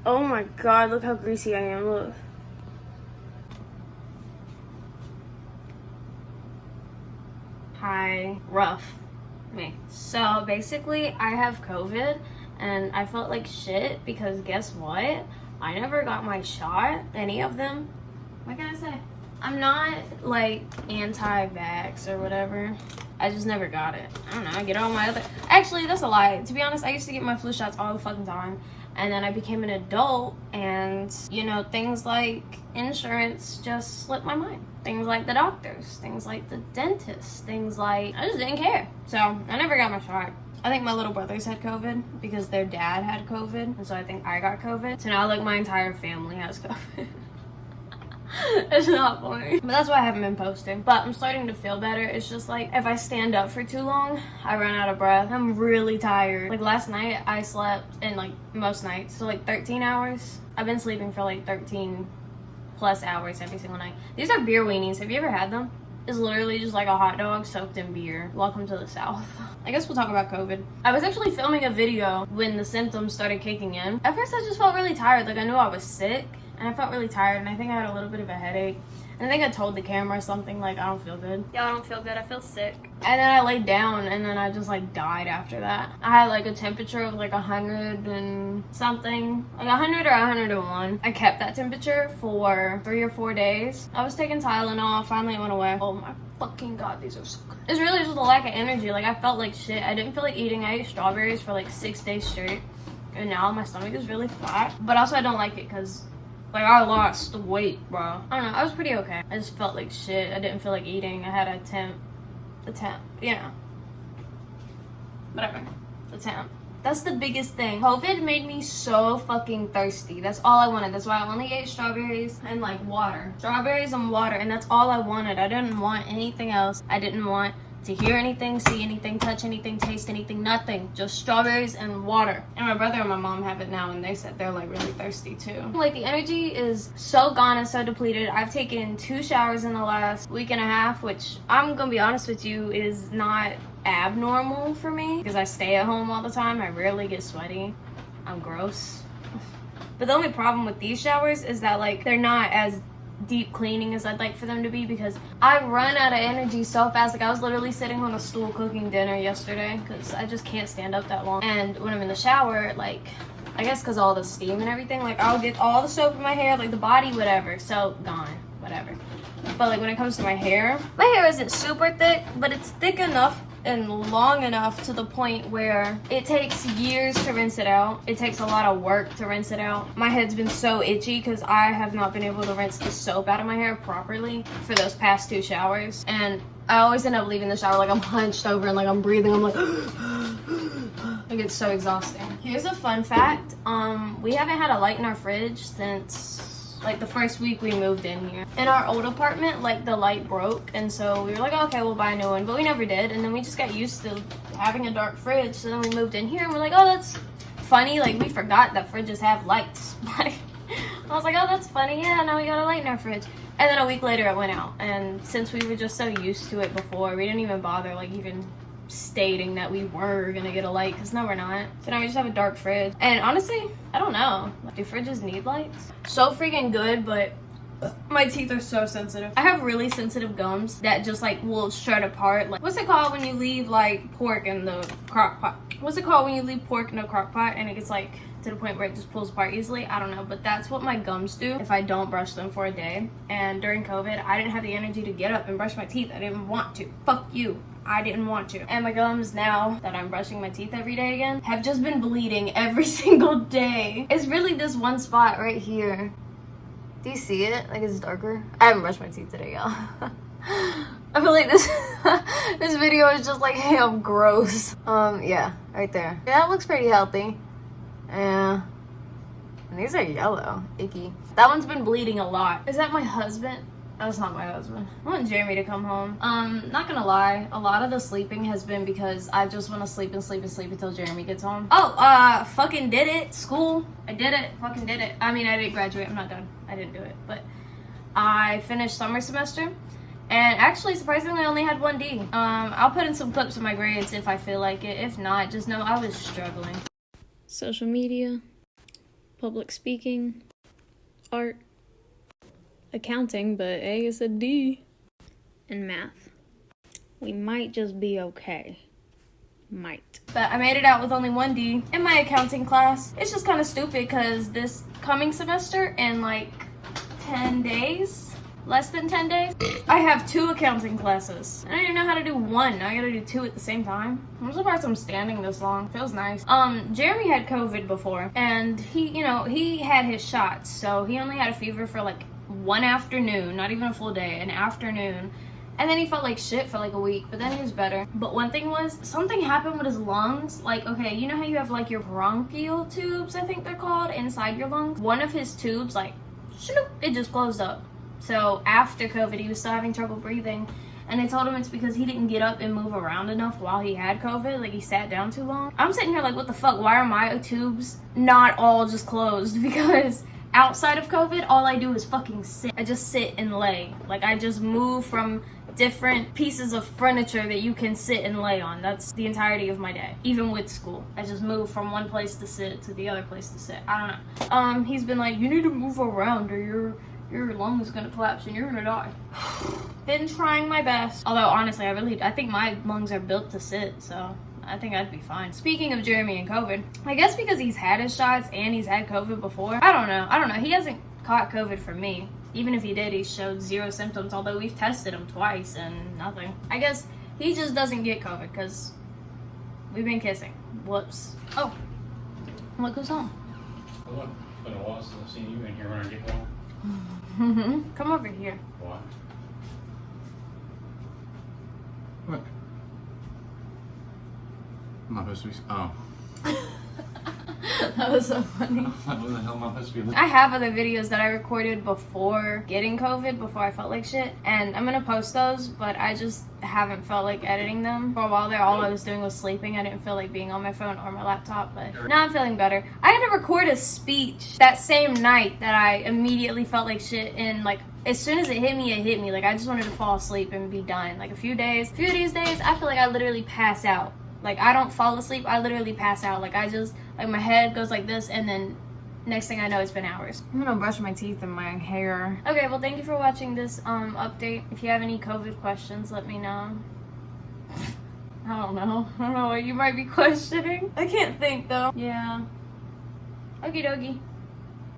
Oh my god, look how greasy I am, look. Hi, rough me. So basically I have COVID and I felt like shit because guess what? I never got my shot, any of them. What can I say? I'm not like anti-vax or whatever. I just never got it. I don't know, I get all my other... Actually, that's a lie. To be honest, I used to get my flu shots all the fucking time. And then I became an adult and, you know, things like insurance just slipped my mind. Things like the doctors, things like the dentist, things like... I just didn't care. So, I never got my shot. I think my little brothers had COVID because their dad had COVID. And so I think I got COVID. So now, like, my entire family has COVID. It's not funny. But that's why I haven't been posting. But I'm starting to feel better. It's just like if I stand up for too long, I run out of breath. I'm really tired. Like last night, I slept in like most nights. So like 13 hours. I've been sleeping for like 13 plus hours every single night. These are beer weenies. Have you ever had them? It's literally just like a hot dog soaked in beer. Welcome to the South. I guess we'll talk about COVID. I was actually filming a video when the symptoms started kicking in. At first, I just felt really tired. Like I knew I was sick. And I felt really tired, and I think I had a little bit of a headache. And I think I told the camera something like, I don't feel good. Yeah, I don't feel good. I feel sick. And then I laid down, and then I just, like, died after that. I had, like, a temperature of, like, 100 and something. Like, 100 or 101. I kept that temperature for 3 or 4 days. I was taking Tylenol. Finally, it went away. Oh, my fucking God. These are so good. It's really just a lack of energy. Like, I felt like shit. I didn't feel like eating. I ate strawberries for, like, 6 days straight. And now my stomach is really flat. But also, I don't like it because... like, I lost weight, bro. I don't know. I was pretty okay. I just felt like shit. I didn't feel like eating. I had a temp, you know. Whatever. The temp. That's the biggest thing. COVID made me so fucking thirsty. That's all I wanted. That's why I only ate strawberries and, like, water. Strawberries and water, and that's all I wanted. I didn't want anything else. I didn't want to hear anything, see anything, touch anything, taste anything, nothing. Just strawberries and water. And my brother and my mom have it now, and they said they're like really thirsty too. Like the energy is so gone and so depleted. I've taken 2 showers in the last week and a half, which I'm gonna be honest with you is not abnormal for me because I stay at home all the time. I rarely get sweaty. I'm gross. But the only problem with these showers is that like they're not as deep cleaning as I'd like for them to be because I run out of energy so fast. Like I was literally sitting on a stool cooking dinner yesterday because I just can't stand up that long. And when I'm in the shower, like I guess because all the steam and everything, like I'll get all the soap in my hair, like the body, whatever, so gone, whatever. But like when it comes to my hair isn't super thick, but it's thick enough and long enough to the point where it takes years to rinse it out. It takes a lot of work to rinse it out. My head's been so itchy because I have not been able to rinse the soap out of my hair properly for those past 2 showers. And I always end up leaving the shower like I'm hunched over and like I'm breathing. I'm like, like it's so exhausting. Here's a fun fact. We haven't had a light in our fridge since like the first week we moved in here. In our old apartment, like the light broke, and so we were like, oh, okay, we'll buy a new one, but we never did. And then we just got used to having a dark fridge. So then we moved in here and we're like, oh, that's funny. Like we forgot that fridges have lights. Like I was like, oh, that's funny. Yeah, now we got a light in our fridge. And then a week later it went out. And since we were just so used to it before, we didn't even bother like even stating that we were gonna get a light because no, we're not. So now we just have a dark fridge. And honestly, I don't know, do fridges need lights? So freaking good, but my teeth are so sensitive. I have really sensitive gums that just like will shred apart. Like what's it called when you leave like pork in the crock pot? What's it called when you leave pork in a crock pot and it gets like to the point where it just pulls apart easily? I don't know, but that's what my gums do if I don't brush them for a day. And during COVID, I didn't have the energy to get up and brush my teeth. I didn't want to. Fuck you. I didn't want to. And my gums now that I'm brushing my teeth every day again have just been bleeding every single day. It's really this one spot right here. Do you see it? Like it's darker. I haven't brushed my teeth today, y'all. I feel like this this video is just like, hey, I'm gross. Yeah, right there. Yeah, that looks pretty healthy. Yeah. And these are yellow. Icky. That one's been bleeding a lot. Is that my husband? That's not my husband. I want Jeremy to come home. Not gonna lie, a lot of the sleeping has been because I just want to sleep and sleep and sleep until Jeremy gets home. Oh, fucking did it. School. I did it. Fucking did it. I mean, I didn't graduate. I'm not done. I didn't do it. But I finished summer semester. And actually, surprisingly, I only had 1 D. I'll put in some clips of my grades if I feel like it. If not, just know I was struggling. social media, public speaking, art, accounting, but A is a D, and math. We might just be okay. Might. But I made it out with only 1 D in my accounting class. It's just kind of stupid because this coming semester in like 10 days, less than 10 days, I have 2 accounting classes. I don't even know how to do 1. Now I gotta do 2 at the same time. I'm surprised I'm standing this long. Feels nice. Jeremy had COVID before, and he had his shots, so he only had a fever for like 1 afternoon, not even a full day, an afternoon. And then he felt like shit for like a week, but then he was better. But one thing was, something happened with his lungs. Like, okay, you know how you have like your bronchial tubes, I think they're called, inside your lungs? One of his tubes, like, shloop, it just closed up. So after COVID, he was still having trouble breathing. And they told him it's because he didn't get up and move around enough while he had COVID. Like, he sat down too long. I'm sitting here like, what the fuck? Why are my tubes not all just closed? Because outside of COVID, all I do is fucking sit. I just sit and lay. Like, I just move from different pieces of furniture that you can sit and lay on. That's the entirety of my day. Even with school, I just move from one place to sit to the other place to sit. I don't know. He's been like, you need to move around or your lung is gonna collapse and you're gonna die. Been trying my best. Although honestly, I think my lungs are built to sit, so I think I'd be fine. Speaking of Jeremy and COVID, I guess because he's had his shots and he's had COVID before, I don't know. He hasn't caught COVID from me. Even if he did, he showed 0 symptoms, although we've tested him twice and nothing. I guess he just doesn't get COVID because we've been kissing. Whoops. Oh, look who's home. Look, been a while since I've seen you in here when I get home. Come over here. What? What? Am I supposed to be? Oh. That was so funny. What the hell am I supposed to be? I have other videos that I recorded before getting COVID, before I felt like shit, and I'm gonna post those, but I just haven't felt like editing them. For a while there, all I was doing was sleeping. I didn't feel like being on my phone or my laptop, but now I'm feeling better. I had to record a speech that same night that I immediately felt like shit, and like, as soon as it hit me. Like, I just wanted to fall asleep and be done. Like, a few of these days, I feel like I literally pass out. Like, I don't fall asleep, I literally pass out. Like, my head goes like this, and then next thing I know, it's been hours. I'm gonna brush my teeth and my hair. Okay, well, thank you for watching this update. If you have any COVID questions, let me know. I don't know what you might be questioning. I can't think, though. Yeah. Okie dokie.